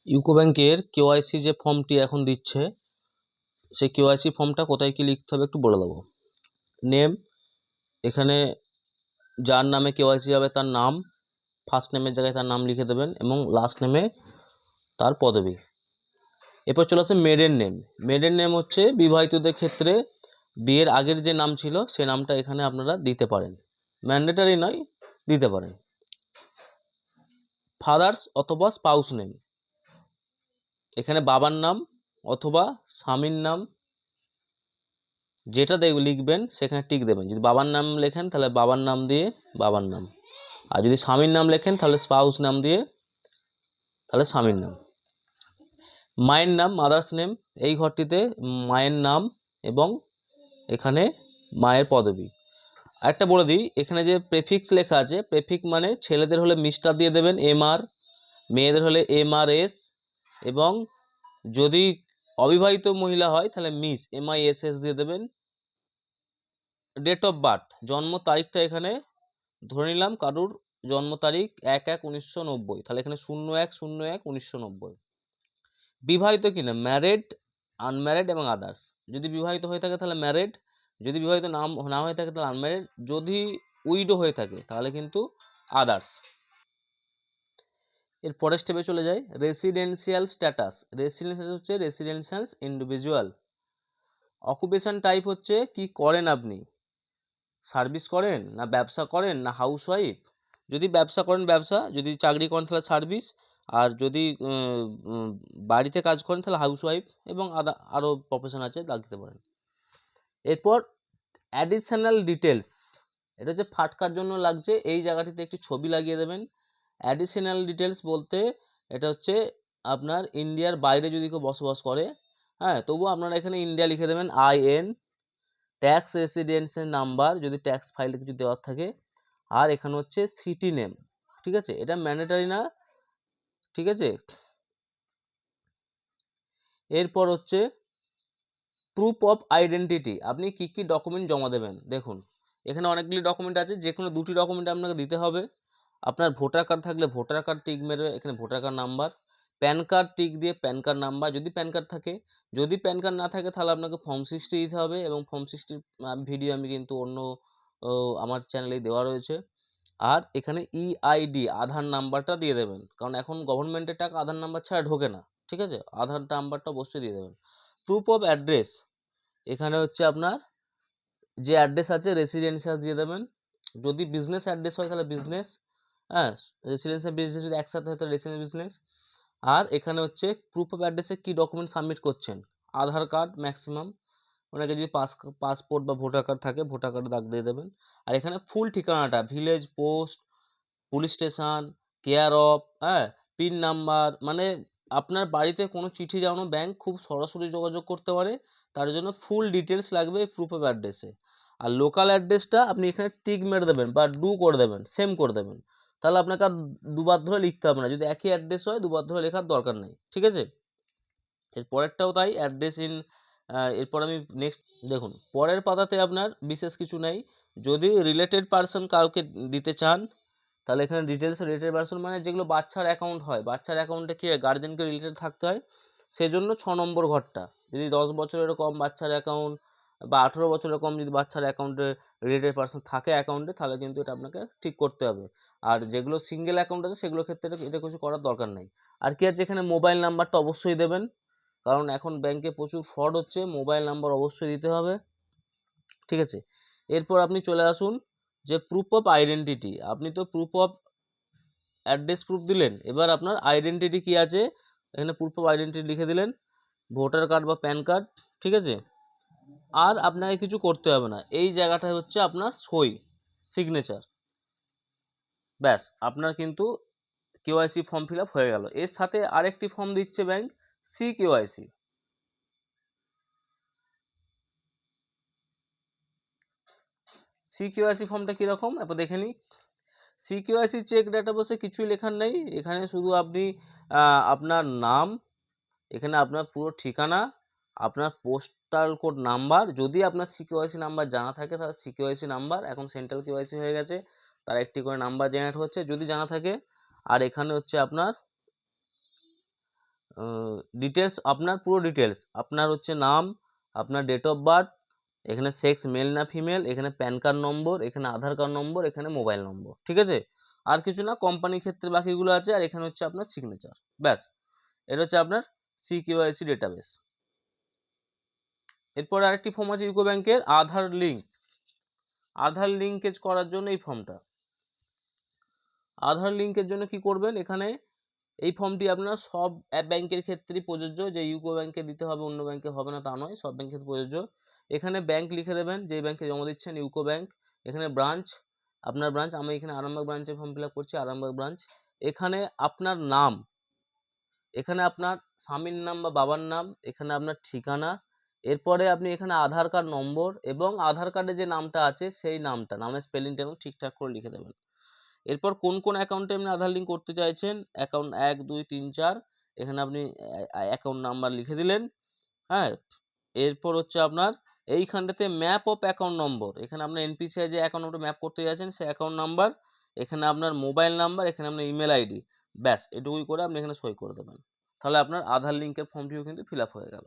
UCO ব্যাংকের KYC যে ফর্মটি এখন দিচ্ছে, সেই কেওয়াইসি ফর্মটা কোথায় কি লিখতে হবে একটু বলে দেবো। নেম, এখানে যার নামে কেওয়াইসি হবে তার নাম, ফার্স্ট নেমের জায়গায় তার নাম লিখে দেবেন এবং লাস্ট নেমে তার পদবি। এরপর চলে আসে মেডেন নেম। মেডেন নেম হচ্ছে বিবাহিতদের ক্ষেত্রে বিয়ের আগের যে নাম ছিল সে নামটা এখানে আপনারা দিতে পারেন, ম্যান্ডেটারি নয়, দিতে পারেন। ফাদার্স অথবা স্পাউস নেম, এখানে বাবার নাম অথবা স্বামীর নাম যেটা লিখবেন সেখানে টিক দেবেন। যদি বাবার নাম লেখেন তাহলে বাবার নাম দিয়ে বাবার নাম, আর যদি স্বামীর নাম লেখেন তাহলে স্পাউস নাম দিয়ে তাহলে স্বামীর নাম। মায়ের নাম, মাদার্স নেম, এই ঘরটিতে মায়ের নাম এবং এখানে মায়ের পদবি। আরেকটা বলে দিই, এখানে যে প্রেফিক্স লেখা আছে, প্রেফিক্স মানে ছেলেদের হলে মিস্টার দিয়ে দেবেন MR, মেয়েদের হলে MRS, এবং যদি অবিবাহিত মহিলা হয় তাহলে মিস MISS দিয়ে দেবেন। ডেট অফ বার্থ, জন্ম তারিখটা এখানে ধরে নিলাম কারুর জন্ম তারিখ 1/1/1990, তাহলে এখানে 01/01/1990। বিবাহিত কিনা, ম্যারেড, আনম্যারেড এবং আদার্স। যদি বিবাহিত হয়ে থাকে তাহলে ম্যারেড, যদি বিবাহিত না হয়ে থাকে তাহলে আনম্যারেড, যদি উইডো হয়ে থাকে তাহলে কিন্তু আদার্স। এর পরের স্টেপে চলে যায় রেসিডেন্সিয়াল স্ট্যাটাস। রেসিডেন্সিয়াল হচ্ছে রেসিডেন্সিয়াল ইন্ডিভিজুয়াল। অকুপেশন টাইপ হচ্ছে কি করেন আপনি, সার্ভিস করেন না ব্যবসা করেন না হাউসওয়াইফ। যদি ব্যবসা করেন ব্যবসা, যদি চাকরি করেন তাহলে সার্ভিস, আর যদি বাড়িতে কাজ করেন তাহলে হাউসওয়াইফ, এবং আরও প্রফেশন আছে লাগতে পারেন। এরপর অ্যাডিশনাল ডিটেলস, এটা হচ্ছে ফাটকার জন্য লাগছে, এই জায়গাটিতে একটি ছবি লাগিয়ে দেবেন। অ্যাডিশনাল ডিটেলস বলতে এটা হচ্ছে আপনার ইন্ডিয়ার বাইরে যদি কেউ বসবাস করে, হ্যাঁ, তবুও আপনারা এখানে ইন্ডিয়া লিখে দেবেন IN, ট্যাক্স রেসিডেন্সের নাম্বার যদি ট্যাক্স ফাইলে কিছু দেওয়ার থাকে, আর এখানে হচ্ছে সিটি নেম। ঠিক আছে, এটা ম্যান্ডেটারি না, ঠিক আছে। এরপর হচ্ছে প্রুফ অফ আইডেন্টিটি, আপনি কি কি ডকুমেন্ট জমা দেবেন। দেখুন এখানে অনেকগুলি ডকুমেন্ট আছে, যে কোনো দুটি ডকুমেন্ট আপনাকে দিতে হবে। আপনার ভোটার কার্ড থাকলে ভোটার কার্ড টিক মেরে এখানে voter card number, pan card tick দিয়ে প্যান কার্ড নাম্বার যদি প্যান কার্ড থাকে, যদি প্যান কার্ড না থাকে তাহলে আপনাকে ফর্ম 60 দিতে হবে, এবং ফর্ম 60 ভিডিও আমি কিন্তু অন্য আমার চ্যানেলেই দেওয়া রয়েছে। আর এখানে EID আধার নাম্বারটা দিয়ে দেবেন, কারণ এখন গভর্নমেন্টের টাকা আধার নাম্বার ছাড়া ঢোকে না, ঠিক আছে, আধার নাম্বারটা অবশ্যই দিয়ে দেবেন। প্রুফ অফ অ্যাড্রেস, এখানে হচ্ছে আপনার যে অ্যাড্রেস আছে রেসিডেন্সিয়াল দিয়ে দেবেন। যদি বিজনেস অ্যাড্রেস হয় তাহলে বিজনেস, হ্যাঁ, রেসিডেন্সিয়াল বিজনেস যদি একসাথে হয় তাহলে রেসিডেন্সিয়াল বিজনেস। আর এখানে হচ্ছে প্রুফ অফ অ্যাড্রেসে কী ডকুমেন্ট সাবমিট করছেন, আধার কার্ড ম্যাক্সিমাম, ওনাকে যদি পাসপোর্ট বা ভোটার কার্ড থাকে ভোটার কার্ড দাগ দিয়ে দেবেন। আর এখানে ফুল ঠিকানাটা, village, post, police station, care of, হ্যাঁ, পিন নাম্বার, মানে আপনার বাড়িতে কোনো চিঠি যেন ব্যাংক খুব সরাসরি যোগাযোগ করতে পারে, তার জন্য ফুল ডিটেলস লাগবে প্রুফ অফ অ্যাড্রেসে। আর লোকাল অ্যাড্রেসটা আপনি এখানে টিক মেরে দেবেন বা ডু করে দেবেন, সেম করে দেবেন, তাহলে আপনাকে আর দুবার ধরে লিখতে হবে না। যদি একই অ্যাড্রেস হয় দুবার ধরে লেখার দরকার নেই, ঠিক আছে। এর পরেরটাও তাই, অ্যাড্রেস ইন। এরপর আমি নেক্সট, দেখুন পরের পাতাতে আপনার বিশেষ কিছু নেই। যদি রিলেটেড পারসন কাউকে দিতে চান তাহলে এখানে ডিটেলস, রিলেটেড পারসন মানে যেগুলো বাচ্চার অ্যাকাউন্ট হয়, বাচ্চার অ্যাকাউন্টে কি গার্জেনকে রিলেটেড থাকতে হয়, সেজন্য 6 নম্বর ঘরটা। যদি 10 বছরের কম বাচ্চার অ্যাকাউন্ট বা 18 বছরের কম যদি বাচ্চার অ্যাকাউন্টে রিলেটেড পারসন থাকে অ্যাকাউন্টে, তাহলে কিন্তু এটা আপনাকে ঠিক করতে হবে। আর যেগুলো সিঙ্গেল অ্যাকাউন্ট আছে সেগুলোর ক্ষেত্রে এটা কিছু করার দরকার নেই। আর কি আছে, এখানে মোবাইল নাম্বারটা অবশ্যই দেবেন, কারণ এখন ব্যাংকে প্রচুর ফ্রড হচ্ছে, মোবাইল নাম্বার অবশ্যই দিতে হবে, ঠিক আছে। এরপর আপনি চলে আসুন যে প্রুফ অফ আইডেন্টিটি, আপনি তো প্রুফ অফ অ্যাড্রেস প্রুফ দিলেন, এবার আপনার আইডেন্টিটি কি আছে, এখানে প্রুফ অফ আইডেন্টিটি লিখে দিলেন, ভোটার কার্ড বা প্যান কার্ড, ঠিক আছে। আর আপনাকে কিছু করতে হবে না, এই জায়গাটায় হচ্ছে আপনার সই, সিগনেচার, ব্যাস আপনার কিন্তু কেওয়াইসি ফর্ম ফিল আপ হয়ে গেল। এর সাথে আরেকটি ফর্ম দিচ্ছে ব্যাংক, CKYC। CKYC ফর্মটা কীরকম এবার দেখে নিই। CKYC চেক ডাটা বসে কিছুই লেখার নেই, এখানে শুধু আপনি আপনার নাম, এখানে আপনার পুরো ঠিকানা, আপনার পোস্টাল কোড নাম্বার, যদি আপনার CKYC নাম্বার জানা থাকে তাহলে CKYC নাম্বার, এখন সেন্ট্রাল KYC হয়ে গেছে, তার একটি করে নাম্বার জেনারেট হচ্ছে যদি জানা থাকে। আর এখানে হচ্ছে আপনার ডিটেলস, আপনার পুরো ডিটেলস, আপনার হচ্ছে নাম, আপনার ডেট অফ বার্থ, এখানে সেক্স মেল না ফিমেল, এখানে প্যান কার্ড নম্বর, এখানে আধার কার্ড নম্বর, এখানে মোবাইল নম্বর, ঠিক আছে? আর কিছু না, কোম্পানির ক্ষেত্রে বাকিগুলো আছে, আর এখানে হচ্ছে আপনার সিগনেচার, ব্যাস। এটা হচ্ছে আপনার সিকিউআইসি ডেটাবেস। এরপর আরেকটি ফর্ম আছে ইউকো ব্যাংকের আধার লিঙ্ক। আধার লিঙ্কেজ করার জন্য এই ফর্মটা, আধার লিঙ্কের জন্য কি করবেন, এখানে এই ফর্মটি আপনার সব ব্যাংকের ক্ষেত্রেই প্রযোজ্য, যে ইউকো ব্যাংকে দিতে হবে অন্য ব্যাংকে হবে না তা নয়, সব ব্যাংকের প্রযোজ্য। এখানে ব্যাংক লিখে দেবেন, যেই ব্যাংকে জমা দিচ্ছেন, ইউকো ব্যাংক। এখানে ব্রাঞ্চ, আপনার ব্রাঞ্চ, আমি এখানে আরামবাগ ব্রাঞ্চে ফর্ম ফিল আপ করছি, আরামবাগ ব্রাঞ্চ। এখানে আপনার নাম, এখানে আপনার স্বামীর নাম বা বাবার নাম, এখানে আপনার ঠিকানা, এরপরে আপনি এখানে আধার কার্ড নম্বর এবং আধার কার্ডে যে নামটা আছে সেই নামটা, নামের স্পেলিংটা এবং ঠিকঠাক করে লিখে দেবেন। এরপর কোন কোন অ্যাকাউন্টে আপনি আধার লিঙ্ক করতে চাইছেন, অ্যাকাউন্ট 1 2 3 4, এখানে আপনি অ্যাকাউন্ট নাম্বার লিখে দিলেন। হ্যাঁ, এরপর হচ্ছে আপনার এইখানটাতে ম্যাপ অফ অ্যাকাউন্ট নম্বর, এখানে আপনার এনপিসিআই যে অ্যাকাউন্ট নম্বর ম্যাপ করতে যাচ্ছেন সেই অ্যাকাউন্ট নাম্বার, এখানে আপনার মোবাইল নাম্বার, এখানে আপনার ইমেল আইডি, ব্যাস এটুকুই করে আপনি এখানে সই করে দেবেন। তাহলে আপনার আধার লিঙ্কের ফর্মটিও কিন্তু ফিল আপ হয়ে গেল।